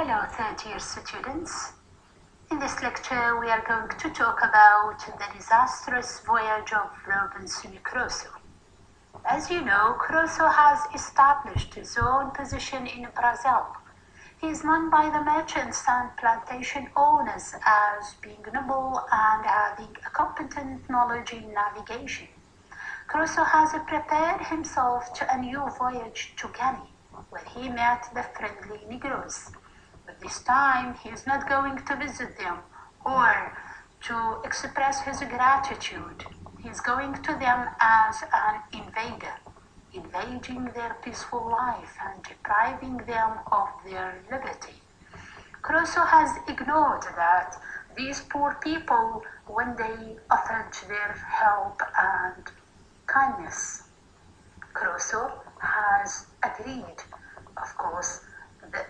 Hello, third year students. In this lecture, we are going to talk about the disastrous voyage of Robinson Crusoe. As you know, Crusoe has established his own position in Brazil. He is known by the merchants and plantation owners as being noble and having a competent knowledge in navigation. Crusoe has prepared himself to a new voyage to Guinea, where he met the friendly Negroes. But this time, he is not going to visit them or to express his gratitude. He is going to them as an invader, invading their peaceful life and depriving them of their liberty. Crusoe has ignored that these poor people, when they offered their help and kindness, Crusoe has agreed, of course,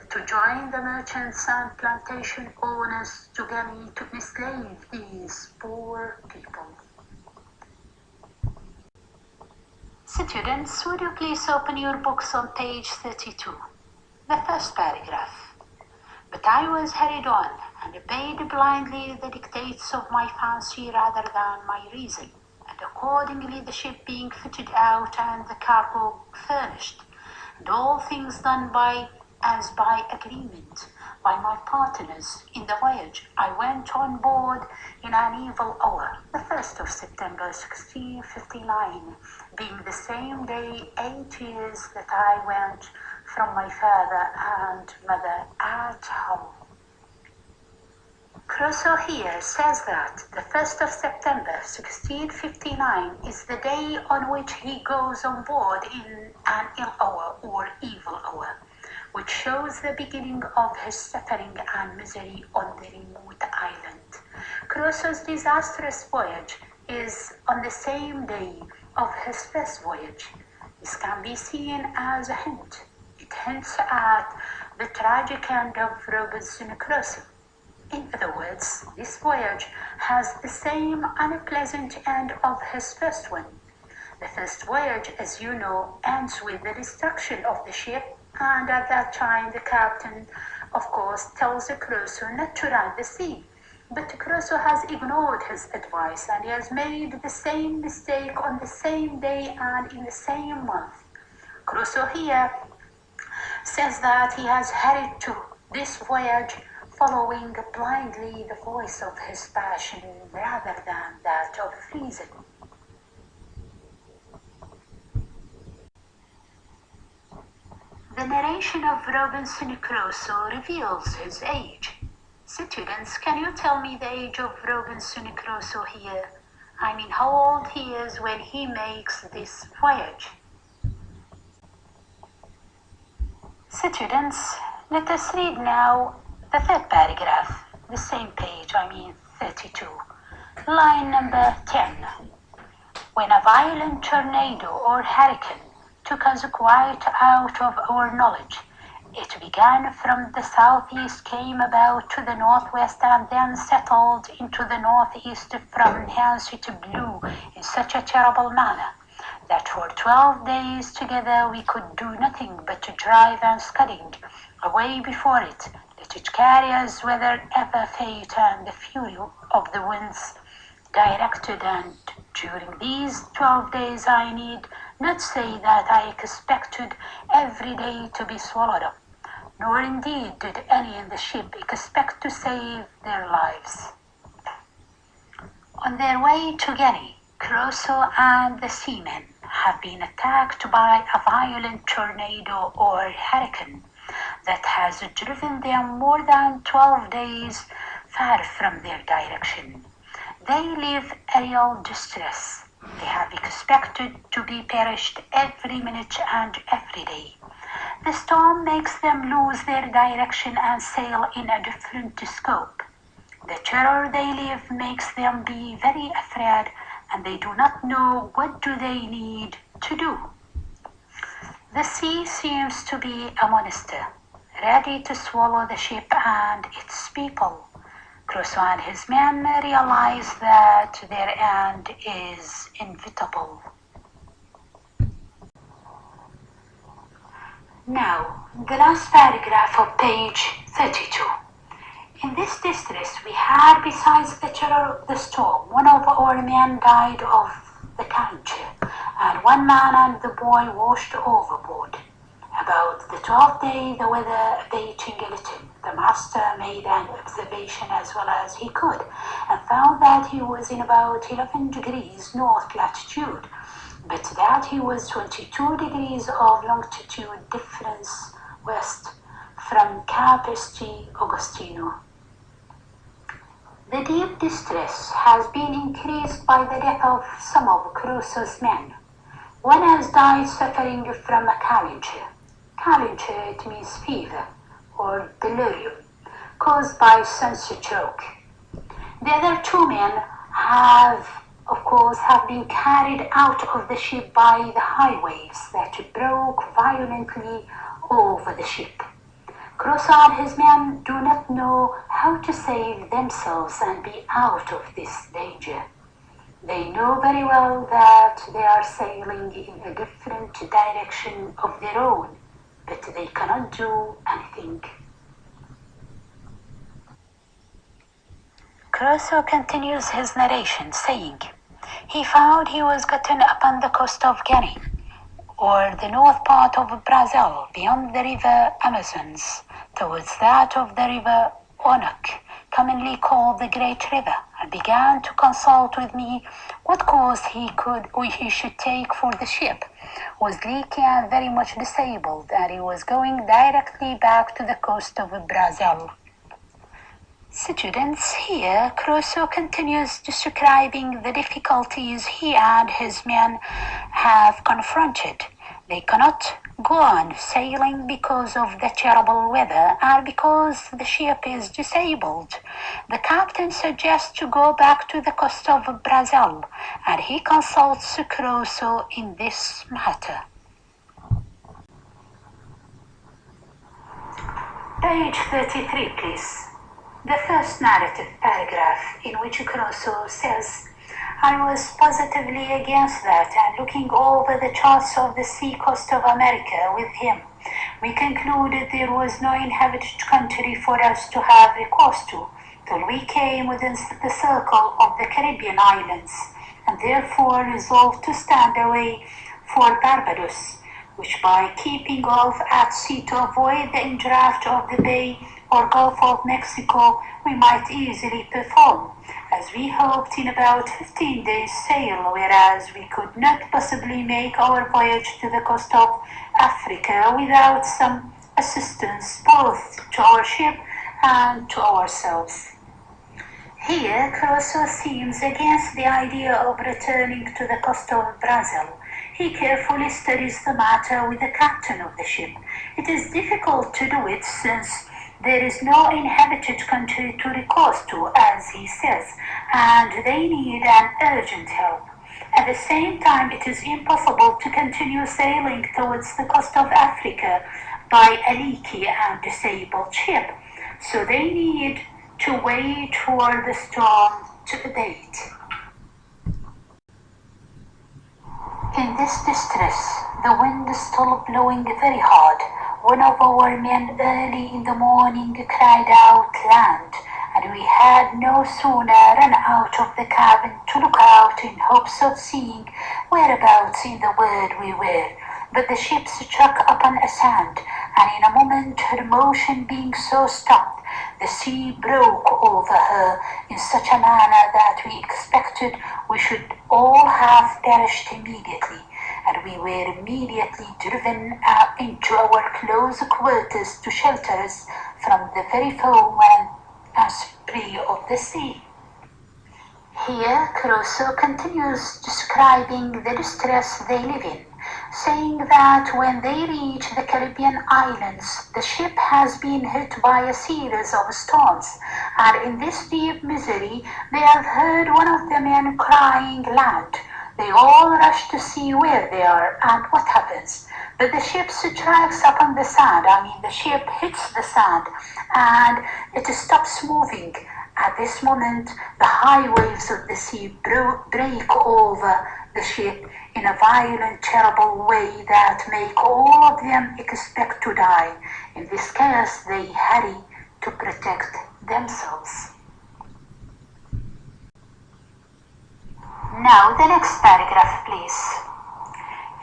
to join the merchants and plantation owners to Guinea to enslave these poor people. Students, would you please open your books on page 32, the first paragraph. But I was hurried on and obeyed blindly the dictates of my fancy rather than my reason, and accordingly the ship being fitted out and the cargo furnished, and all things done as by agreement by my partners in the voyage, I went on board in an evil hour, the 1st of September 1659, being the same day 8 years that I went from my father and mother at home. Crusoe here says that the 1st of September 1659 is the day on which he goes on board in an ill hour or evil hour, which shows the beginning of his suffering and misery on the remote island. Crusoe's disastrous voyage is on the same day of his first voyage. This can be seen as a hint. It hints at the tragic end of Robinson Crusoe. In other words, this voyage has the same unpleasant end of his first one. The first voyage, as you know, ends with the destruction of the ship, and at that time the captain, of course, tells Crusoe not to run the sea. But Crusoe has ignored his advice and he has made the same mistake on the same day and in the same month. Crusoe here says that he has hurried to this voyage following blindly the voice of his passion rather than that of reason. The narration of Robinson Crusoe reveals his age. Students, can you tell me the age of Robinson Crusoe here? I mean, how old he is when he makes this voyage? Students, let us read now the third paragraph, the same page, 32, line number 10. When a violent tornado or hurricane took us quite out of our knowledge, it began from the southeast, came about to the northwest, and then settled into the northeast, from hence it blew in such a terrible manner that for 12 days together we could do nothing but to drive and scudding away before it, let it carry us wherever fate and the fury of the winds directed. And during these 12 days I need not say that I expected every day to be swallowed up, nor indeed did any in the ship expect to save their lives. On their way to Guinea, Crusoe and the seamen have been attacked by a violent tornado or hurricane that has driven them more than 12 days far from their direction. They live a real distress. They have expected to be perished every minute and every day. The storm makes them lose their direction and sail in a different scope. The terror they live makes them be very afraid, and they do not know what do they need to do. The sea seems to be a monster, ready to swallow the ship and its people. Crusoe and his men realize that their end is inevitable. Now, the last paragraph of page 32. In this distress we had, besides the terror of the storm, one of our men died of the cancer, and one man and the boy washed overboard. About the 12th day, the weather abating a little, the master made an observation as well as he could, and found that he was in about 11 degrees north latitude, but that he was 22 degrees of longitude difference west from Cape St. Augustino. The deep distress has been increased by the death of some of Crusoe's men. One has died suffering from a calenture. Calenture, it means fever or delirium, caused by sunstroke. The other two men have been carried out of the ship by the high waves that broke violently over the ship. Crusoe and his men do not know how to save themselves and be out of this danger. They know very well that they are sailing in a different direction of their own, but they cannot do anything. Crusoe continues his narration, saying, he found he was gotten upon the coast of Guinea, or the north part of Brazil, beyond the river Amazons, towards that of the river Onoc, commonly called the Great River, and began to consult with me what course he should take, for the ship was leaky and very much disabled, and he was going directly back to the coast of Brazil. Students, here Crusoe continues describing the difficulties he and his men have confronted. They cannot go on sailing because of the terrible weather and because the ship is disabled. The captain suggests to go back to the coast of Brazil, and he consults Crusoe in this matter. Page 33, please. The first narrative paragraph, in which Crusoe says, I was positively against that, and looking over the charts of the sea coast of America with him, we concluded there was no inhabited country for us to have recourse to, till we came within the circle of the Caribbean islands, and therefore resolved to stand away for Barbados, which by keeping off at sea to avoid the indraft of the Bay or Gulf of Mexico, we might easily perform, as we hoped, in about 15 days' sail, whereas we could not possibly make our voyage to the coast of Africa without some assistance both to our ship and to ourselves. Here Crusoe seems against the idea of returning to the coast of Brazil. He carefully studies the matter with the captain of the ship. It is difficult to do it, since there is no inhabited country to recourse to, as he says, and they need an urgent help. At the same time, it is impossible to continue sailing towards the coast of Africa by a leaky and disabled ship, so they need to wait for the storm to abate. In this distress, the wind is still blowing very hard. One of our men early in the morning cried out land, and we had no sooner run out of the cabin to look out in hopes of seeing whereabouts in the world we were. But the ship struck upon a sand, and in a moment, her motion being so stopped, the sea broke over her in such a manner that we expected we should all have perished immediately, and we were immediately driven into our close quarters to shelter us from the very foam and spray of the sea. Here Crusoe continues describing the distress they live in, saying that when they reach the Caribbean islands, the ship has been hit by a series of storms, and in this deep misery they have heard one of the men crying land. They all rush to see where they are and what happens, but the ship strikes upon the sand. The ship hits the sand and it stops moving. At this moment, the high waves of the sea break over the ship in a violent, terrible way that make all of them expect to die. In this case, they hurry to protect themselves. Now the next paragraph, please.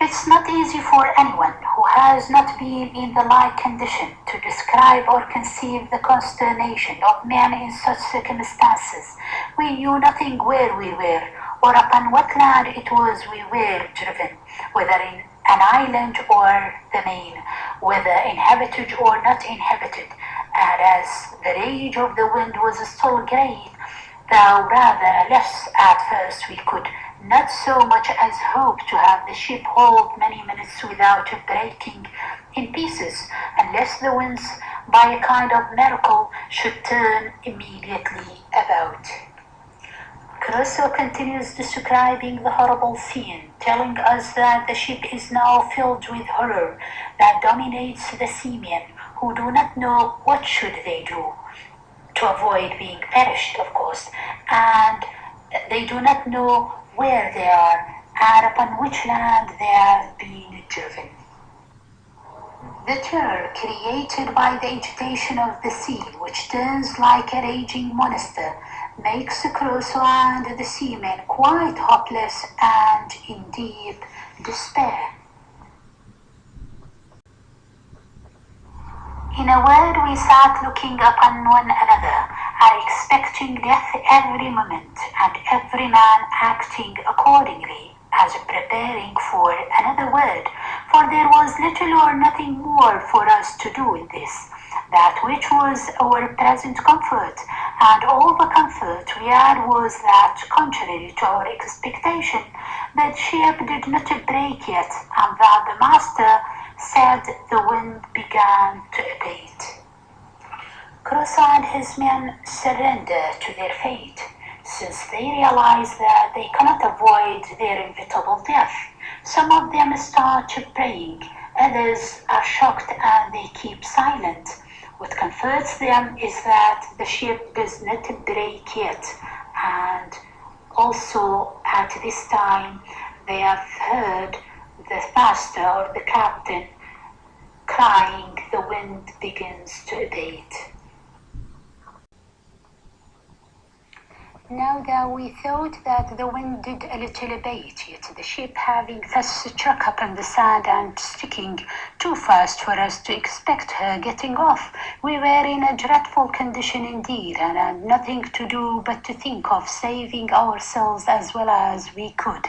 It's not easy for anyone who has not been in the like condition to describe or conceive the consternation of men in such circumstances. We knew nothing where we were, or upon what land it was we were driven, whether in an island or the main, whether inhabited or not inhabited, and as the rage of the wind was still great, though rather less at first, we could not so much as hope to have the ship hold many minutes without breaking in pieces, unless the winds, by a kind of miracle, should turn immediately about. Crusoe continues describing the horrible scene, telling us that the ship is now filled with horror that dominates the seamen, who do not know what should they do, to avoid being perished, of course, and they do not know where they are and upon which land they are being driven. The terror created by the agitation of the sea, which turns like a raging monster, makes Crusoe and the seamen quite hopeless and in deep despair. In a word, we sat looking upon one another, and expecting death every moment, and every man acting accordingly, as preparing for another word, for there was little or nothing more for us to do in this, that which was our present comfort, and all the comfort we had was that, contrary to our expectation, the ship did not break yet, and that the master said the wind began to abate. Crusoe and his men surrender to their fate, since they realize that they cannot avoid their inevitable death. Some of them start praying, others are shocked and they keep silent. What comforts them is that the ship does not break yet, and also at this time they have heard the master or the captain crying, the wind begins to abate. Now that we thought that the wind did a little abate, yet the ship having thus struck upon the sand and sticking too fast for us to expect her getting off, we were in a dreadful condition indeed, and had nothing to do but to think of saving ourselves as well as we could.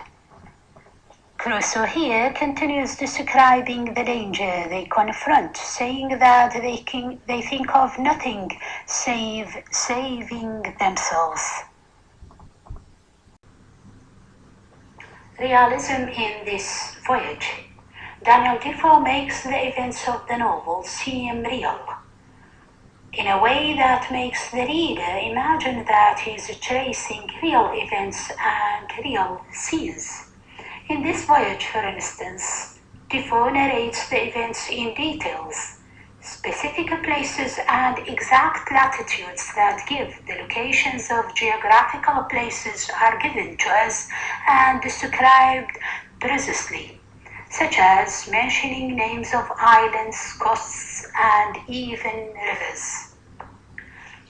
Crusoe here continues describing the danger they confront, saying that they think of nothing save saving themselves. Realism in this voyage. Daniel Defoe makes the events of the novel seem real, in a way that makes the reader imagine that he is tracing real events and real scenes. In this voyage, for instance, Defoe narrates the events in details, specific places and exact latitudes that give the locations of geographical places are given to us and described precisely, such as mentioning names of islands, coasts, and even rivers.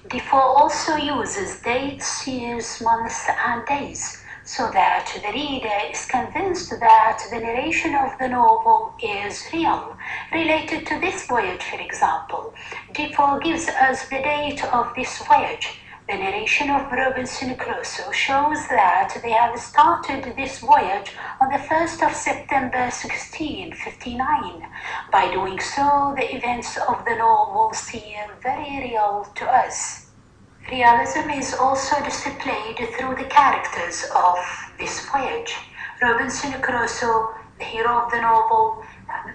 Defoe also uses dates, years, months, and days, so that the reader is convinced that the narration of the novel is real. Related to this voyage, for example, Defoe gives us the date of this voyage. The narration of Robinson Crusoe shows that they have started this voyage on the 1st of September 1659. By doing so, the events of the novel seem very real to us. Realism is also displayed through the characters of this voyage. Robinson Crusoe, the hero of the novel,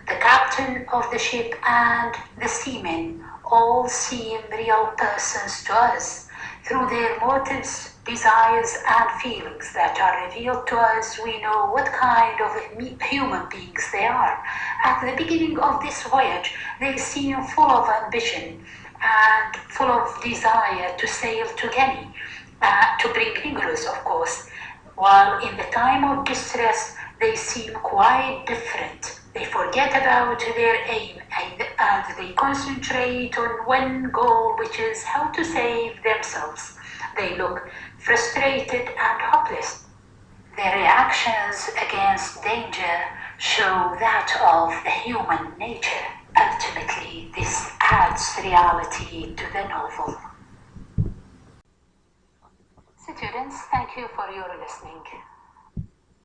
the captain of the ship, and the seamen all seem real persons to us. Through their motives, desires, and feelings that are revealed to us, we know what kind of human beings they are. At the beginning of this voyage, they seem full of ambition and full of desire to sail to Guinea, to bring negroes, of course. while in the time of distress they seem quite different. They forget about their aim and they concentrate on one goal, which is how to save themselves. They look frustrated and hopeless. Their reactions against danger show that of the human nature. Ultimately, this adds reality to the novel. Students, thank you for your listening.